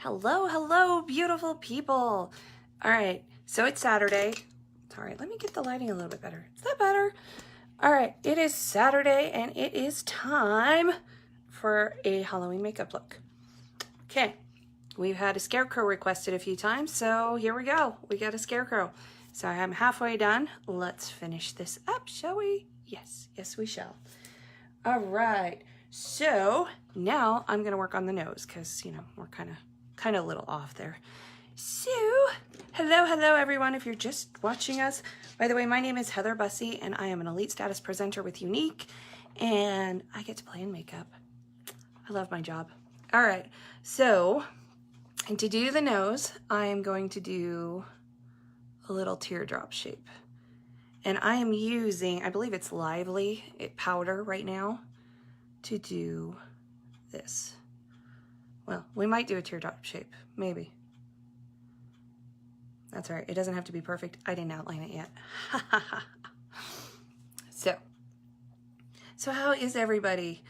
Hello, hello, beautiful people. All right, so it's Saturday. Sorry, let me get the lighting a little bit better. Is that better? All right, it is Saturday and it is time for a Halloween makeup look. Okay, we've had a scarecrow requested a few times, so here we go. We got a scarecrow. So I'm halfway done. Let's finish this up, shall we? Yes, yes we shall. All right, so now I'm gonna work on the nose because, you know, we're kind of a little off there. So, hello everyone, if you're just watching us. By the way, my name is Heather Bussey and I am an elite status presenter with Unique and I get to play in makeup. I love my job. All right, so to do the nose, I am going to do a little teardrop shape. And I am using, I believe it's Lively powder right now to do this. Well, we might do a teardrop shape, maybe. That's all right, it doesn't have to be perfect. I didn't outline it yet. So how is everybody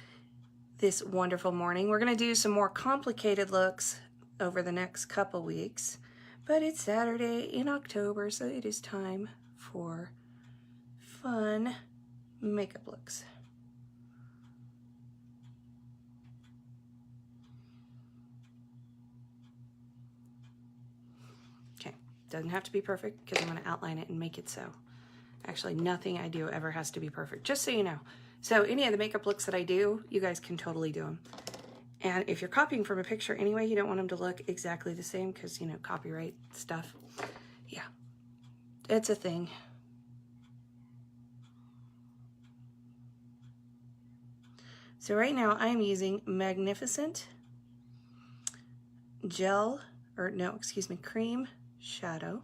this wonderful morning? We're gonna do some more complicated looks over the next couple weeks, but it's Saturday in October, so it is time for fun makeup looks. Doesn't have to be perfect because I'm going to outline it and make it so. Actually, nothing I do ever has to be perfect, just so you know. So any of the makeup looks that I do, you guys can totally do them. And if you're copying from a picture anyway, you don't want them to look exactly the same because, you know, copyright stuff. Yeah, it's a thing. So right now I'm using Magnificent cream shadow,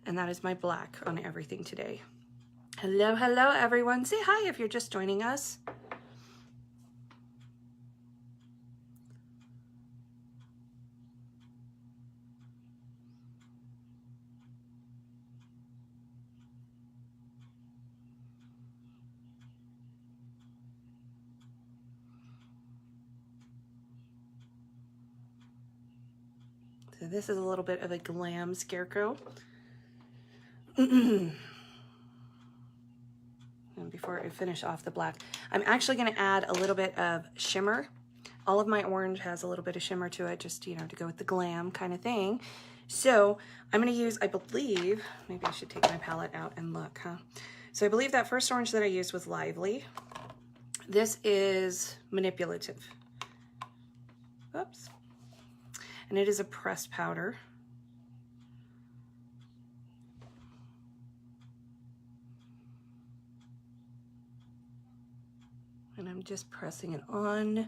and that is my black on everything today. Hello everyone, say hi if you're just joining us. So this is a little bit of a glam scarecrow. And before I finish off the black, I'm actually going to add a little bit of shimmer. All of my orange has a little bit of shimmer to it, just, you know, to go with the glam kind of thing. So I'm going to use, I believe, maybe I should take my palette out and look, huh? So I believe that first orange that I used was Lively. This is Manipulative. Oops. And it is a pressed powder. And I'm just pressing it on.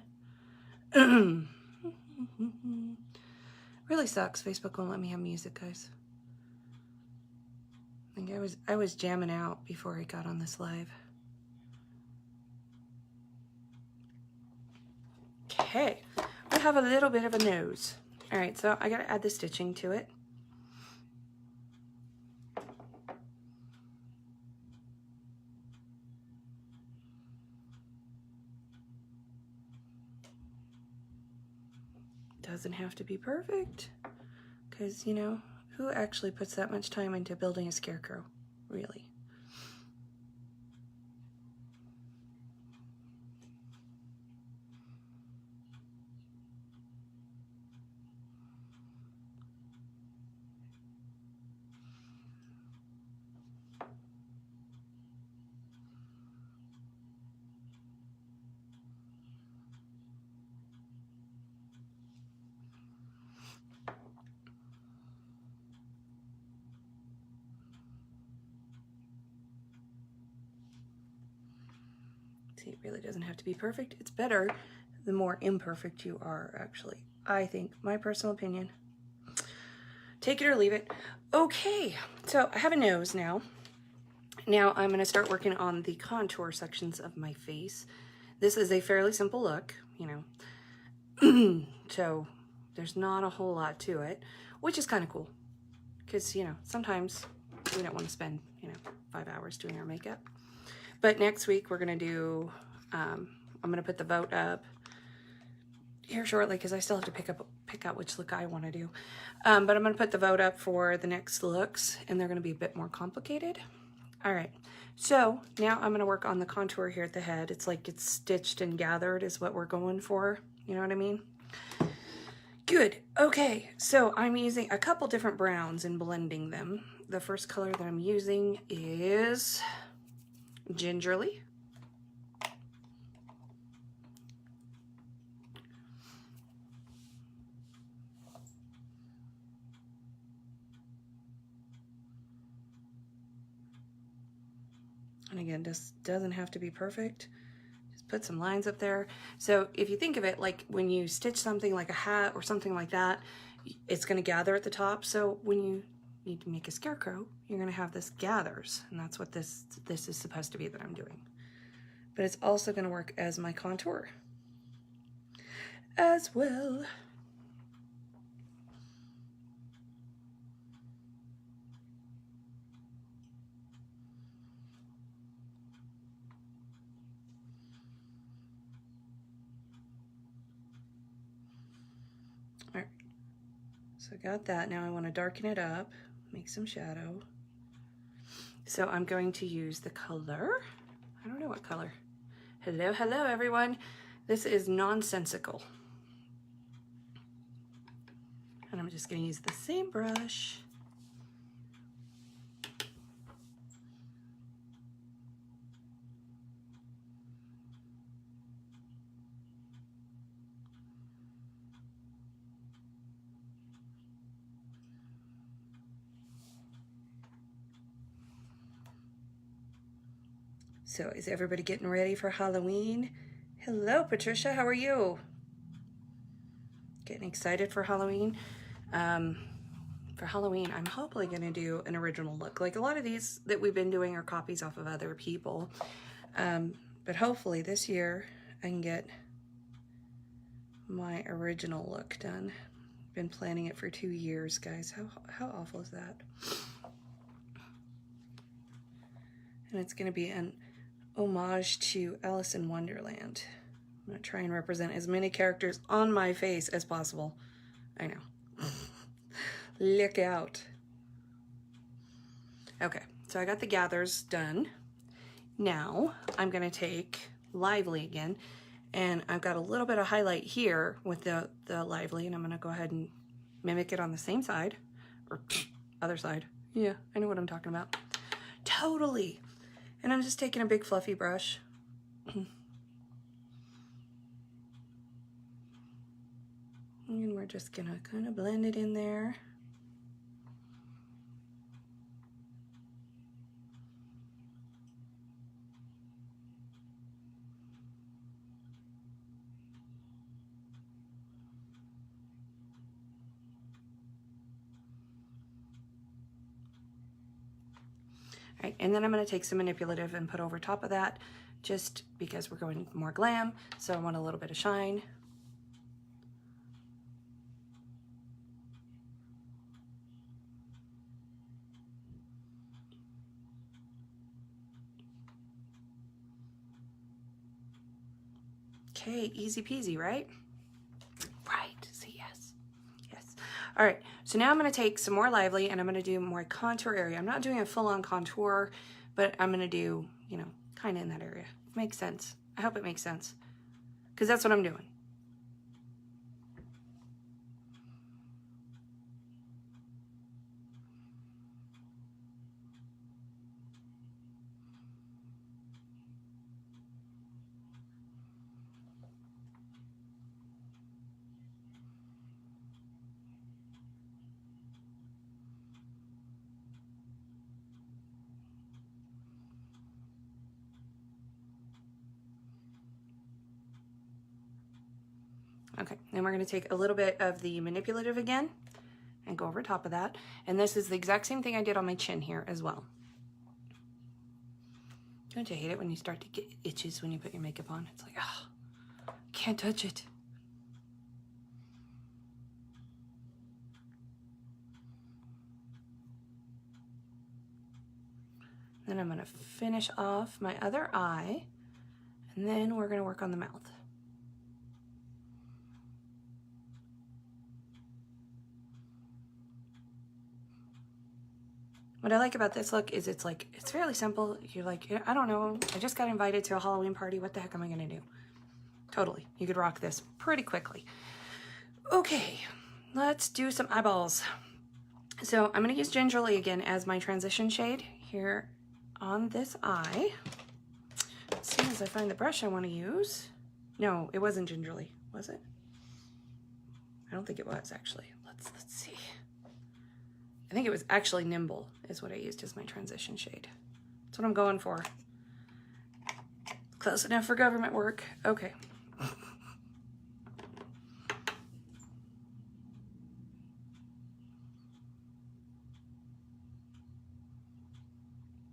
Really sucks. Facebook won't let me have music, guys. I think I was jamming out before I got on this live. Okay, I have a little bit of a nose. All right, so I gotta add the stitching to it. Doesn't have to be perfect, because, you know, who actually puts that much time into building a scarecrow, really? See, it really doesn't have to be perfect. It's better the more imperfect you are, actually. I think, my personal opinion. Take it or leave it. Okay, so I have a nose now. Now I'm going to start working on the contour sections of my face. This is a fairly simple look, you know. So there's not a whole lot to it, which is kind of cool. Because, you know, sometimes we don't want to spend, you know, 5 hours doing our makeup. But next week we're going to do, I'm going to put the vote up here shortly because I still have to pick out which look I want to do. But I'm going to put the vote up for the next looks, and they're going to be a bit more complicated. All right, so now I'm going to work on the contour here at the head. It's like it's stitched and gathered is what we're going for. You know what I mean? Good. Okay, so I'm using a couple different browns and blending them. The first color that I'm using is Gingerly. And again, this doesn't have to be perfect. Just put some lines up there. So if you think of it like when you stitch something like a hat or something like that, it's going to gather at the top. So when you need to make a scarecrow, you're going to have this gathers. And that's what this is supposed to be that I'm doing. But it's also going to work as my contour as well. All right, so I got that. Now I want to darken it up, make some shadow. So I'm going to use the color, I don't know what color. Hello, hello everyone. This is Nonsensical. And I'm just going to use the same brush. So is everybody getting ready for Halloween? Hello, Patricia, how are you? Getting excited for Halloween? For Halloween, I'm hopefully gonna do an original look. Like a lot of these that we've been doing are copies off of other people. But hopefully this year I can get my original look done. Been planning it for 2 years, guys. How awful is that? And it's gonna be an homage to Alice in Wonderland. I'm gonna try and represent as many characters on my face as possible. I know. Look out. Okay, so I got the gathers done. Now I'm gonna take Lively again, and I've got a little bit of highlight here with the Lively, and I'm gonna go ahead and mimic it on the same side, or other side. Yeah, I know what I'm talking about. Totally. And I'm just taking a big fluffy brush. And we're just gonna kind of blend it in there. All right, and then I'm gonna take some manipulative and put over top of that, just because we're going more glam, so I want a little bit of shine. Okay, easy peasy, right? Right, see, yes, yes. All right, so now I'm gonna take some more Lively and I'm gonna do more contour area. I'm not doing a full-on contour, but I'm gonna do, you know, kind of in that area. Makes sense. I hope it makes sense, because that's what I'm doing. Okay, then we're gonna take a little bit of the manipulative again and go over top of that. And this is the exact same thing I did on my chin here as well. Don't you hate it when you start to get itches when you put your makeup on? It's like, oh, can't touch it. Then I'm gonna finish off my other eye, and then we're gonna work on the mouth. What I like about this look is it's like, it's fairly simple. You're like, I don't know, I just got invited to a Halloween party. What the heck am I gonna do? Totally, you could rock this pretty quickly. Okay, let's do some eyeballs. So I'm gonna use Gingerly again as my transition shade here on this eye. As soon as I find the brush I wanna use. No, it wasn't Gingerly, was it? I don't think it was actually. Let's see. I think it was actually Nimble is what I used as my transition shade. That's what I'm going for. Close enough for government work. Okay.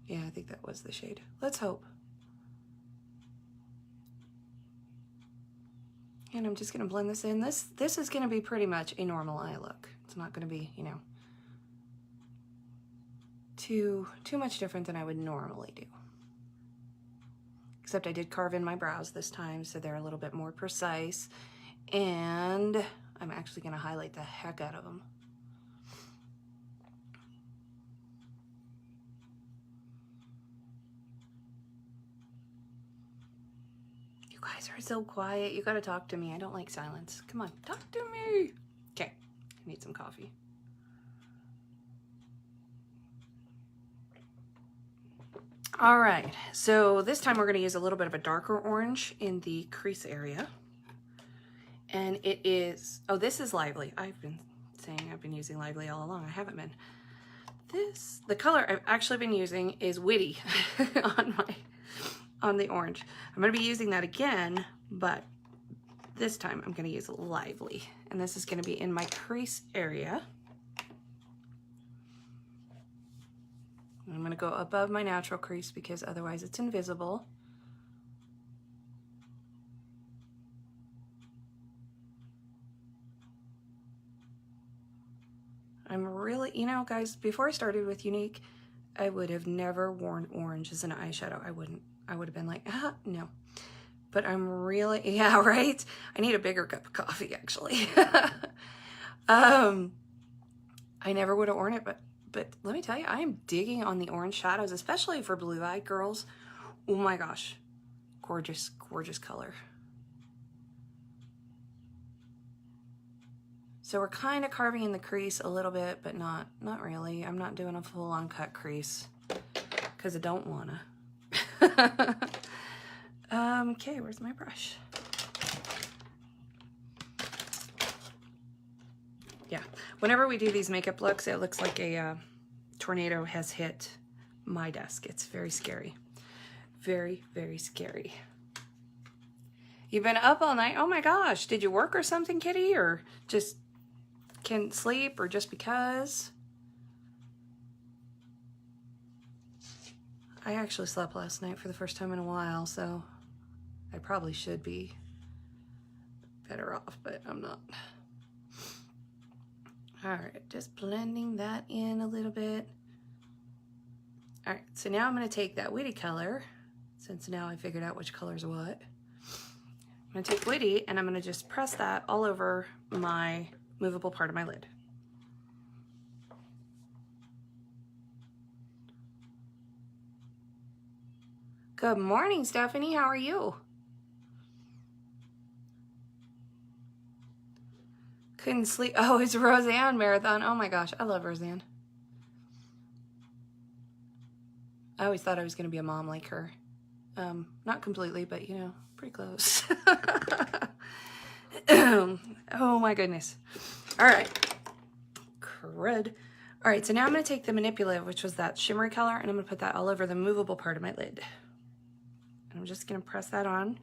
Yeah, I think that was the shade. Let's hope. And I'm just gonna blend this in. This is gonna be pretty much a normal eye look. It's not gonna be, you know, too much different than I would normally do. Except I did carve in my brows this time, so they're a little bit more precise. And I'm actually gonna highlight the heck out of them. You guys are so quiet. You gotta talk to me. I don't like silence. Come on, talk to me. Okay, I need some coffee. All right, so this time we're going to use a little bit of a darker orange in the crease area. And it is, oh, this is Lively. I've been saying I've been using Lively all along. I haven't been. The color I've actually been using is Witty on the orange. I'm going to be using that again, but this time I'm going to use Lively. And this is going to be in my crease area. I'm going to go above my natural crease because otherwise it's invisible. I'm really, you know, guys, before I started with Unique, I would have never worn orange as an eyeshadow. I would have been like, no. But I'm really, yeah, right? I need a bigger cup of coffee, actually. I never would have worn it, but let me tell you, I am digging on the orange shadows, especially for blue-eyed girls. Oh my gosh, gorgeous, gorgeous color. So we're kind of carving in the crease a little bit, but not really. I'm not doing a full-on cut crease because I don't wanna. Okay, where's my brush? Yeah, whenever we do these makeup looks, it looks like a tornado has hit my desk. It's very scary. Very, very scary. You've been up all night? Oh my gosh, did you work or something, kitty? Or just can't sleep or just because? I actually slept last night for the first time in a while, so I probably should be better off, but I'm not. All right, just blending that in a little bit. All right, so now I'm gonna take that Witty color, since now I figured out which color's what. I'm gonna take Witty and I'm gonna just press that all over my movable part of my lid. Good morning, Stephanie, how are you? Couldn't sleep. Oh, it's Roseanne marathon. Oh my gosh, I love Roseanne. I always thought I was going to be a mom like her. Not completely, but you know, pretty close. Oh my goodness. All right. Crud. All right, so now I'm going to take the Manipulative, which was that shimmery color, and I'm going to put that all over the movable part of my lid. And I'm just going to press that on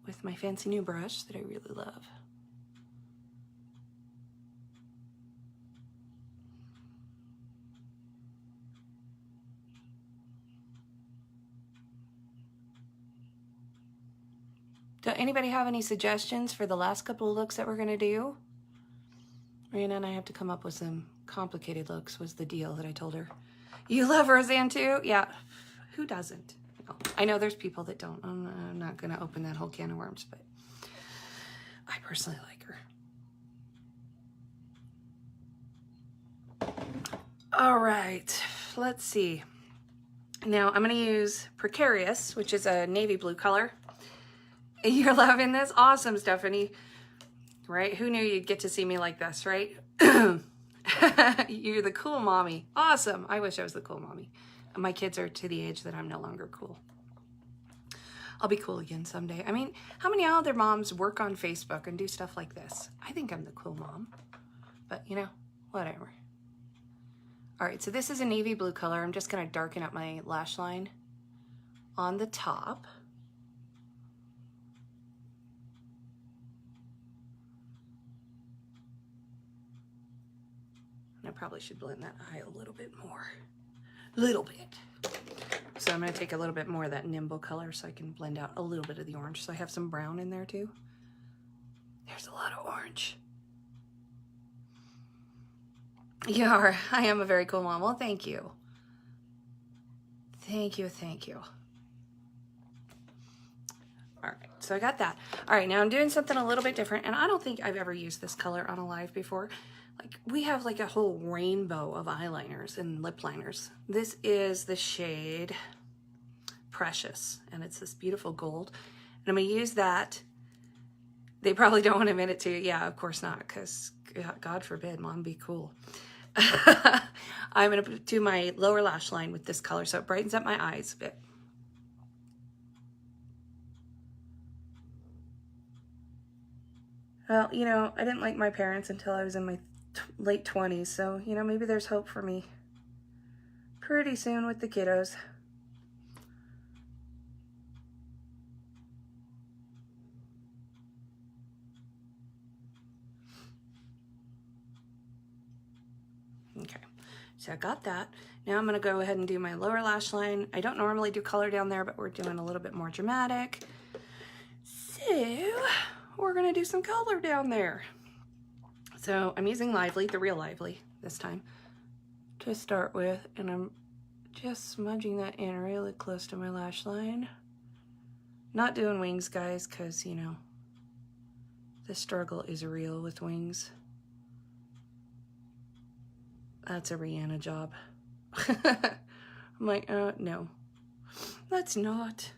with my fancy new brush that I really love. Do anybody have any suggestions for the last couple of looks that we're gonna do? Marina and I have to come up with some complicated looks was the deal that I told her. You love Roseanne too? Yeah, who doesn't? No. I know there's people that don't. I'm not gonna open that whole can of worms, but I personally like her. All right, let's see. Now I'm going to use Precarious, which is a navy blue color. You're loving this? Awesome, Stephanie. Right? Who knew you'd get to see me like this, right? You're the cool mommy. Awesome. I wish I was the cool mommy. My kids are to the age that I'm no longer cool. I'll be cool again someday. I mean, how many other moms work on Facebook and do stuff like this? I think I'm the cool mom. But, you know, whatever. All right, so this is a navy blue color. I'm just going to darken up my lash line on the top. I probably should blend that eye a little bit more. Little bit. So I'm going to take a little bit more of that nimble color so I can blend out a little bit of the orange. So I have some brown in there too. There's a lot of orange. You are. I am a very cool mom. Well, thank you. Thank you, thank you. All right, so I got that. All right, now I'm doing something a little bit different, and I don't think I've ever used this color on a live before. Like, we have like a whole rainbow of eyeliners and lip liners. This is the shade Precious, and it's this beautiful gold. And I'm gonna use that. They probably don't want to admit it to you. Yeah, of course not, because God forbid, mom be cool. I'm gonna do my lower lash line with this color so it brightens up my eyes a bit. Well, you know, I didn't like my parents until I was in my late 20s, so, you know, maybe there's hope for me pretty soon with the kiddos. Okay, so I got that. Now I'm going to go ahead and do my lower lash line. I don't normally do color down there, but we're doing a little bit more dramatic. So we're going to do some color down there. So I'm using Lively, the real Lively this time, to start with, and I'm just smudging that in really close to my lash line. Not doing wings, guys, because, you know, the struggle is real with wings. That's a Rihanna job. I'm like, no, let's not.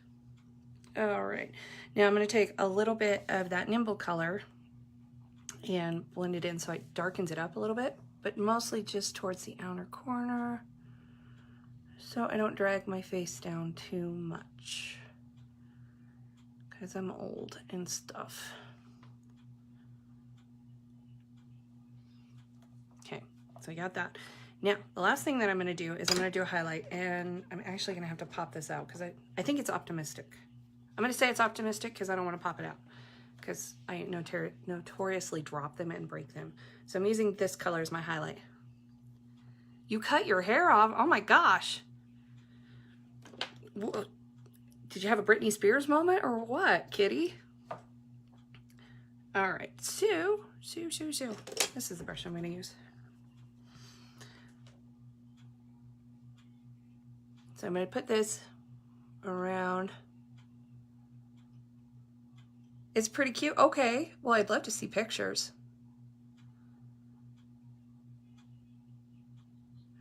All right, now I'm going to take a little bit of that nimble color and blend it in so it darkens it up a little bit, but mostly just towards the outer corner so I don't drag my face down too much because I'm old and stuff. Okay, so I got that. Now, the last thing that I'm going to do is I'm going to do a highlight, and I'm actually going to have to pop this out because I think it's optimistic. I'm going to say it's optimistic because I don't want to pop it out, because I notoriously drop them and break them. So I'm using this color as my highlight. You cut your hair off? Oh my gosh. Did you have a Britney Spears moment or what, kitty? All right, so. This is the brush I'm gonna use. So I'm gonna put this around. It's pretty cute. Okay, well, I'd love to see pictures.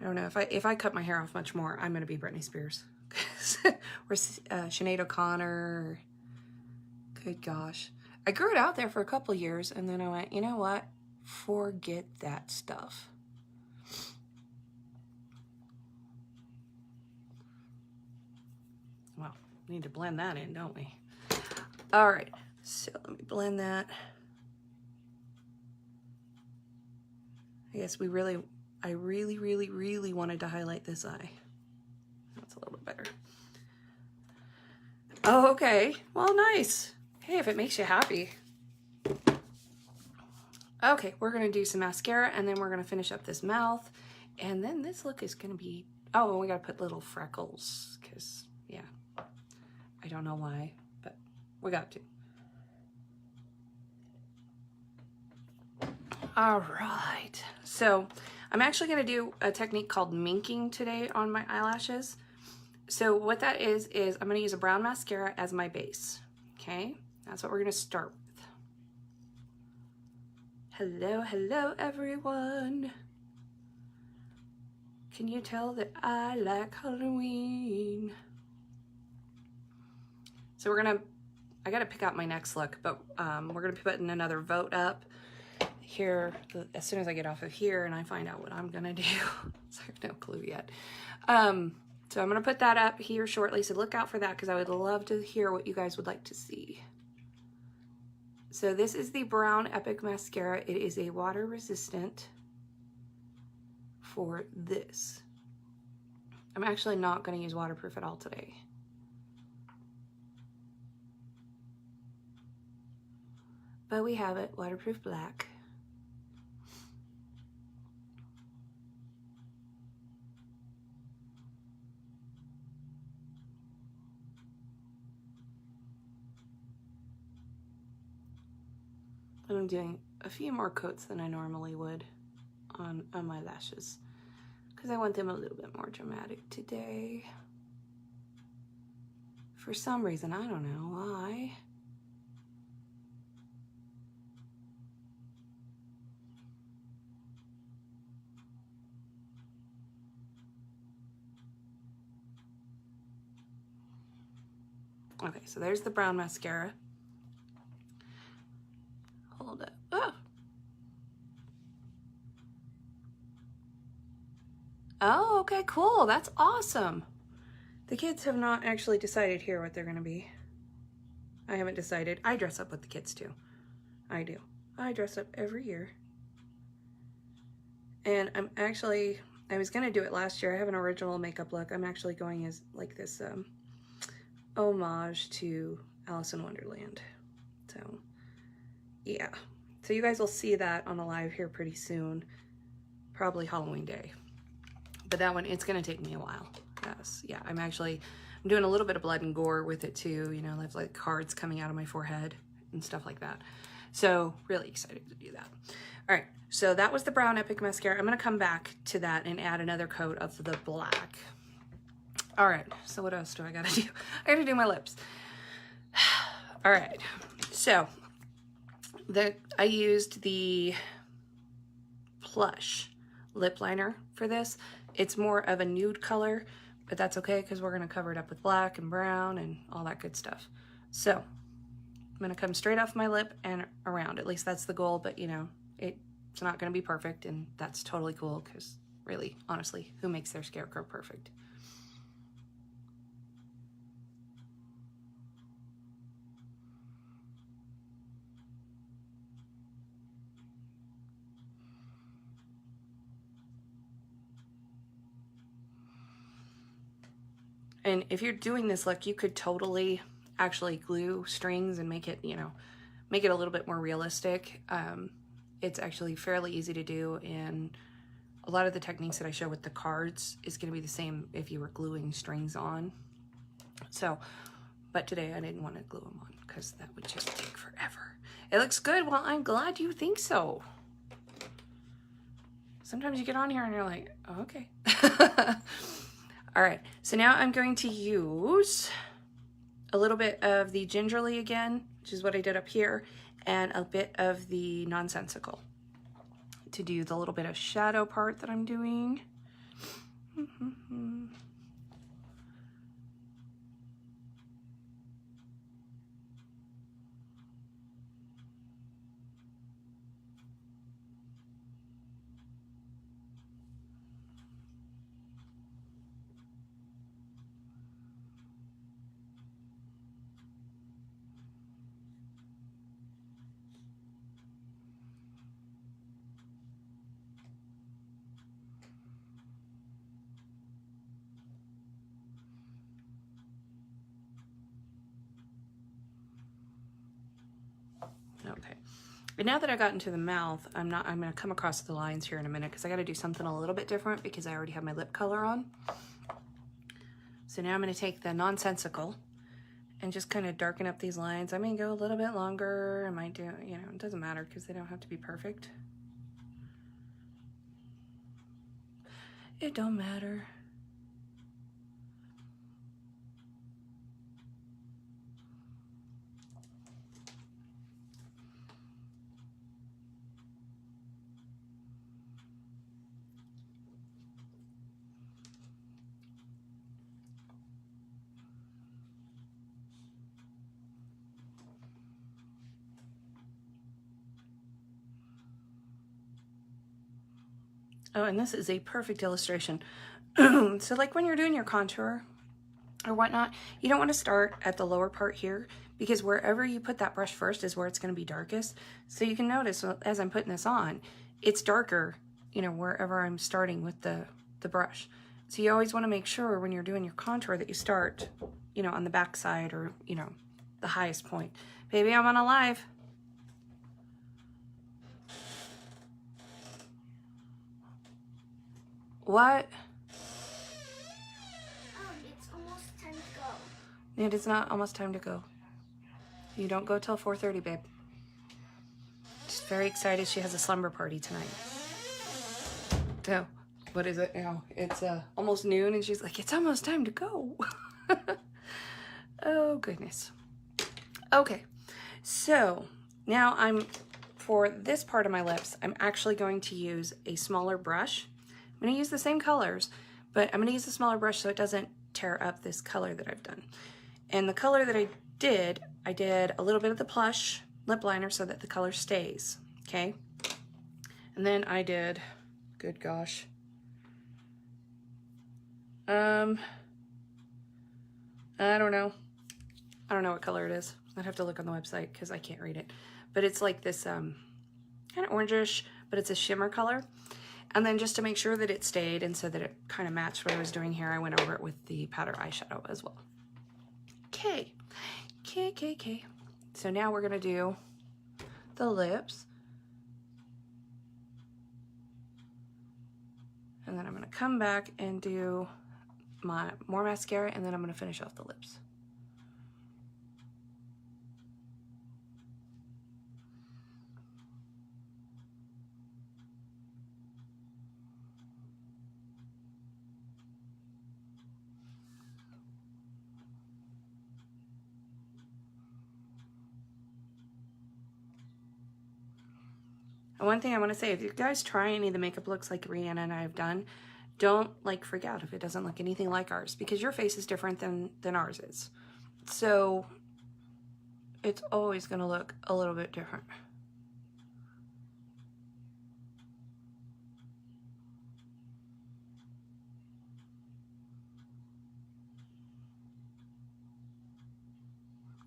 I don't know, if I cut my hair off much more, I'm gonna be Britney Spears. Or Sinead O'Connor. Good gosh. I grew it out there for a couple years, and then I went, you know what? Forget that stuff. Well, we need to blend that in, don't we? All right. So let me blend that. I guess I really wanted to highlight this eye. That's a little bit better. Oh, okay. Well, nice. Hey, if it makes you happy. Okay, we're gonna do some mascara, and then we're gonna finish up this mouth. And then this look is gonna be, oh, and we gotta put little freckles, because, yeah. I don't know why, but we got to. All right, so I'm actually gonna do a technique called minking today on my eyelashes. So what that is I'm gonna use a brown mascara as my base, okay? That's what we're gonna start with. Hello, hello everyone. Can you tell that I like Halloween? So I gotta pick out my next look, but we're gonna be putting another vote up here as soon as I get off of here and I find out what I'm gonna do. So I have no clue yet. So I'm gonna put that up here shortly, so look out for that because I would love to hear what you guys would like to see. So this is the Brown Epic Mascara. It is a water resistant for this. I'm actually not gonna use waterproof at all today. But we have it, waterproof black. I'm doing a few more coats than I normally would on my lashes because I want them a little bit more dramatic today. For some reason, I don't know why. Okay, so there's the brown mascara. Hold up. Oh. Oh, okay, cool. That's awesome. The kids have not actually decided here what they're going to be. I haven't decided. I dress up with the kids too. I do. I dress up every year. And I was going to do it last year. I have an original makeup look. I'm actually going as like this homage to Alice in Wonderland. So, yeah. So you guys will see that on a live here pretty soon. Probably Halloween Day. But that one, it's going to take me a while. Yes, yeah. I'm doing a little bit of blood and gore with it too. You know, I have like cards coming out of my forehead and stuff like that. So really excited to do that. All right, so that was the Brown Epic Mascara. I'm going to come back to that and add another coat of the black. All right, so what else do I got to do? I got to do my lips. All right, so I used the Plush lip liner for this. It's more of a nude color, but that's okay because we're going to cover it up with black and brown and all that good stuff. So I'm going to come straight off my lip and around. At least that's the goal, but you know, it's not going to be perfect, and that's totally cool because really, honestly, who makes their scarecrow perfect? And if you're doing this look, you could totally actually glue strings and make it, you know, make it a little bit more realistic. It's actually fairly easy to do, and a lot of the techniques that I show with the cards is going to be the same if you were gluing strings on. So, but today I didn't want to glue them on because that would just take forever. It looks good. Well, I'm glad you think so. Sometimes you get on here and you're like, oh, okay. All right, so now I'm going to use a little bit of the Gingerly again, which is what I did up here, and a bit of the Nonsensical to do the little bit of shadow part that I'm doing. Okay, and now that I got into the mouth, I'm going to come across the lines here in a minute because I got to do something a little bit different because I already have my lip color on. So now I'm going to take the Nonsensical and just kind of darken up these lines. I may go a little bit longer. I might do, you know, it doesn't matter because they don't have to be perfect. It don't matter. Oh, and this is a perfect illustration. So like when you're doing your contour or whatnot, you don't want to start at the lower part here, because wherever you put that brush first is where it's going to be darkest. So you can notice as I'm putting this on, it's darker, you know, wherever I'm starting with the brush. So you always want to make sure when you're doing your contour that you start, you know, on the back side, or, you know, the highest point. Baby, I'm on a live. What? It's almost time to go. It is not almost time to go. You don't go till 4:30, babe. She's very excited. She has a slumber party tonight. So, what is it now? It's almost noon, and she's like, it's almost time to go. Oh, goodness. Okay, so now for this part of my lips, I'm actually going to use a smaller brush. I'm going to use the same colors, but I'm going to use a smaller brush so it doesn't tear up this color that I've done. And the color that I did a little bit of the Plush lip liner so that the color stays, okay? And then I did, good gosh, I don't know what color it is. I'd have to look on the website because I can't read it. But it's like this kind of orangish, but it's a shimmer color. And then just to make sure that it stayed and so that it kind of matched what I was doing here, I went over it with the powder eyeshadow as well. Okay. So now we're gonna do the lips. And then I'm gonna come back and do more mascara, and then I'm gonna finish off the lips. And one thing I want to say, if you guys try any of the makeup looks like Rihanna and I have done, don't like freak out if it doesn't look anything like ours, because your face is different than ours is. So it's always going to look a little bit different.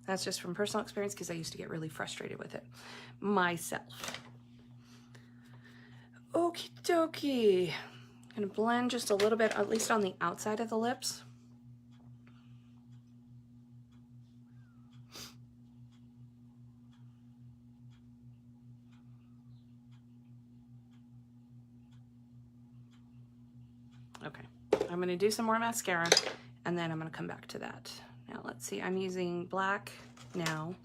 That's just from personal experience, because I used to get really frustrated with it myself. Okie dokie. I'm gonna blend just a little bit, at least on the outside of the lips. Okay, I'm gonna do some more mascara, and then I'm gonna come back to that. Now let's see, I'm using black now.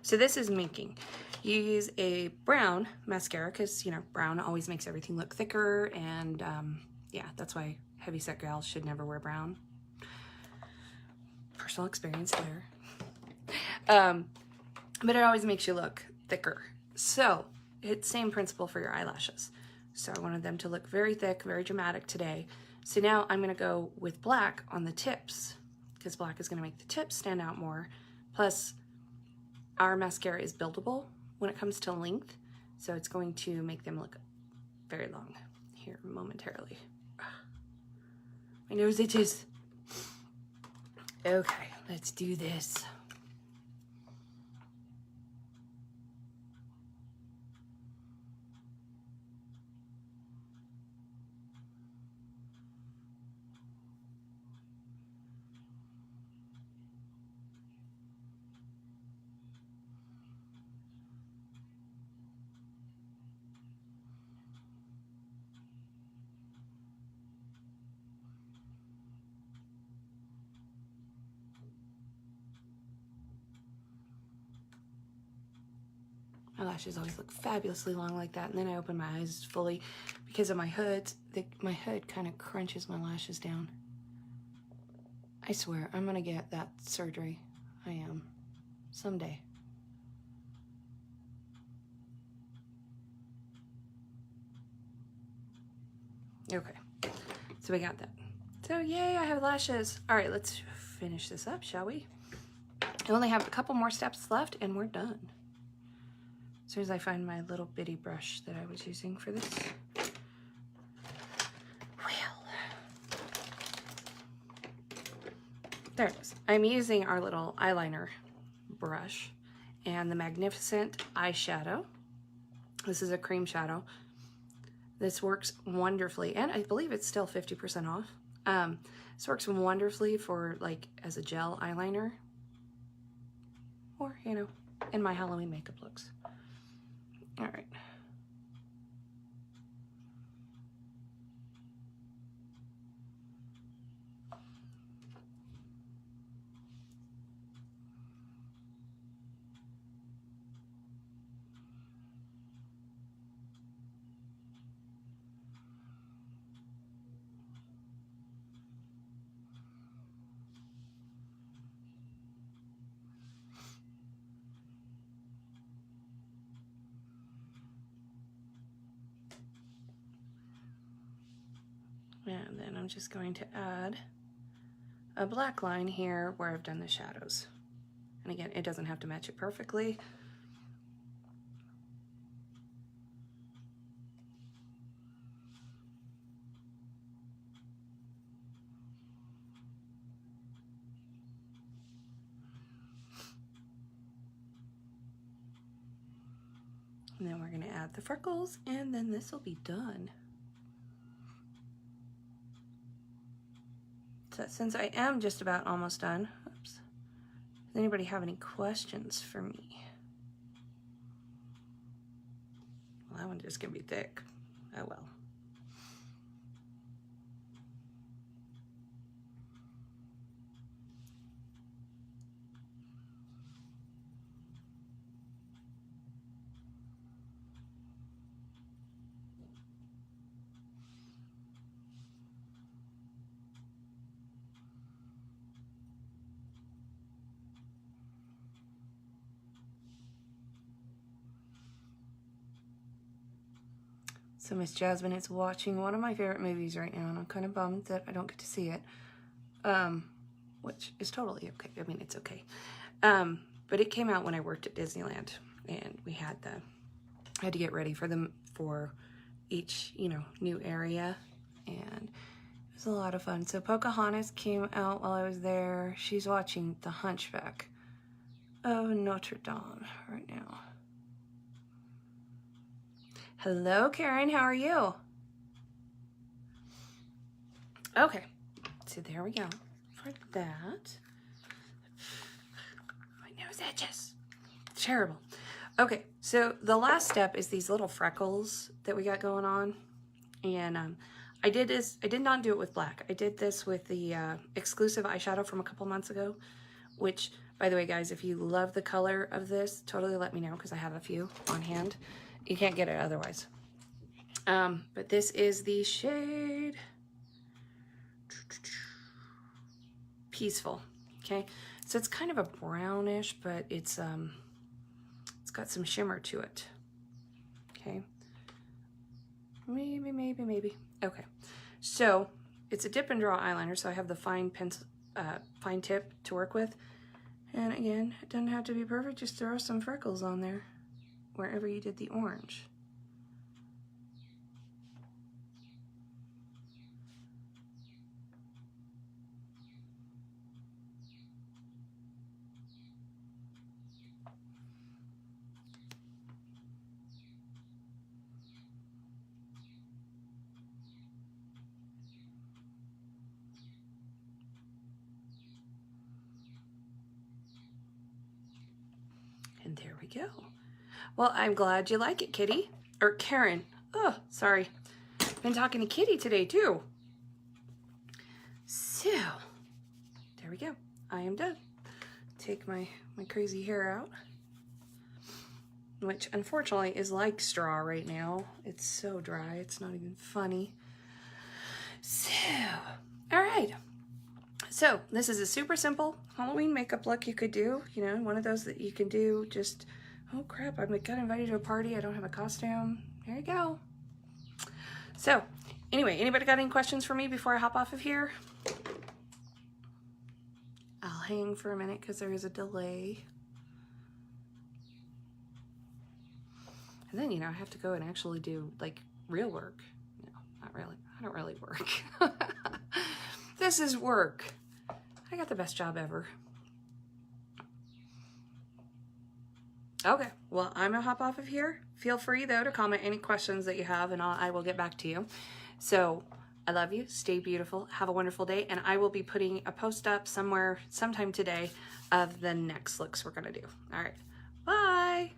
So this is minking. You use a brown mascara because, you know, brown always makes everything look thicker, and yeah, that's why heavyset gals should never wear brown. Personal experience there. But it always makes you look thicker. So it's same principle for your eyelashes. So I wanted them to look very thick, very dramatic today. So now I'm gonna go with black on the tips, because black is gonna make the tips stand out more. Plus, our mascara is buildable when it comes to length, so it's going to make them look very long here momentarily. My nose itches. Okay, let's do this. My lashes always look fabulously long like that, and then I open my eyes fully because of my hoods. My hood kind of crunches my lashes down. I swear, I'm gonna get that surgery. I am. Someday. Okay, so we got that. So yay, I have lashes. All right, let's finish this up, shall we? I only have a couple more steps left and we're done. As soon as I find my little bitty brush that I was using for this. There it is. I'm using our little eyeliner brush and the Magnificent eyeshadow. This is a cream shadow. This works wonderfully, and I believe it's still 50% off. This works wonderfully for like as a gel eyeliner, or you know, in my Halloween makeup looks. All right. And then I'm just going to add a black line here where I've done the shadows. And again, it doesn't have to match it perfectly. And then we're going to add the freckles, and then this will be done. So since I am just about almost done, oops, does anybody have any questions for me? Well, that one's just going to be thick. Oh well. So Miss Jasmine is watching one of my favorite movies right now, and I'm kind of bummed that I don't get to see it, which is totally okay. I mean, it's okay. But it came out when I worked at Disneyland, and we had I had to get ready for them for each, you know, new area, and it was a lot of fun. So Pocahontas came out while I was there. She's watching The Hunchback of Notre Dame right now. Hello, Karen, how are you? Okay, so there we go for that. My nose itches. Terrible. Okay, so the last step is these little freckles that we got going on. And I did not do it with black. I did this with the exclusive eyeshadow from a couple months ago, which, by the way, guys, if you love the color of this, totally let me know, because I have a few on hand. You can't get it otherwise. But this is the shade Peaceful. Okay, so it's kind of a brownish, but it's got some shimmer to it. Okay, maybe. Okay, so it's a dip and draw eyeliner, so I have the fine pencil, fine tip to work with. And again, it doesn't have to be perfect. Just throw some freckles on there wherever you did the orange. And there we go. Well, I'm glad you like it, Kitty. Or Karen. Oh, sorry. Been talking to Kitty today, too. So, there we go. I am done. Take my crazy hair out, which unfortunately is like straw right now. It's so dry, it's not even funny. So, all right. So this is a super simple Halloween makeup look you could do, you know, one of those that you can do just, oh crap, I got invited to a party, I don't have a costume. There you go. So anyway, anybody got any questions for me before I hop off of here? I'll hang for a minute because there is a delay. And then, you know, I have to go and actually do like real work. No, not really. I don't really work. This is work. I got the best job ever. Okay, well, I'm gonna hop off of here. Feel free though to comment any questions that you have and I will get back to you. So I love you, stay beautiful, have a wonderful day, and I will be putting a post up sometime today of the next looks we're gonna do. All right, bye.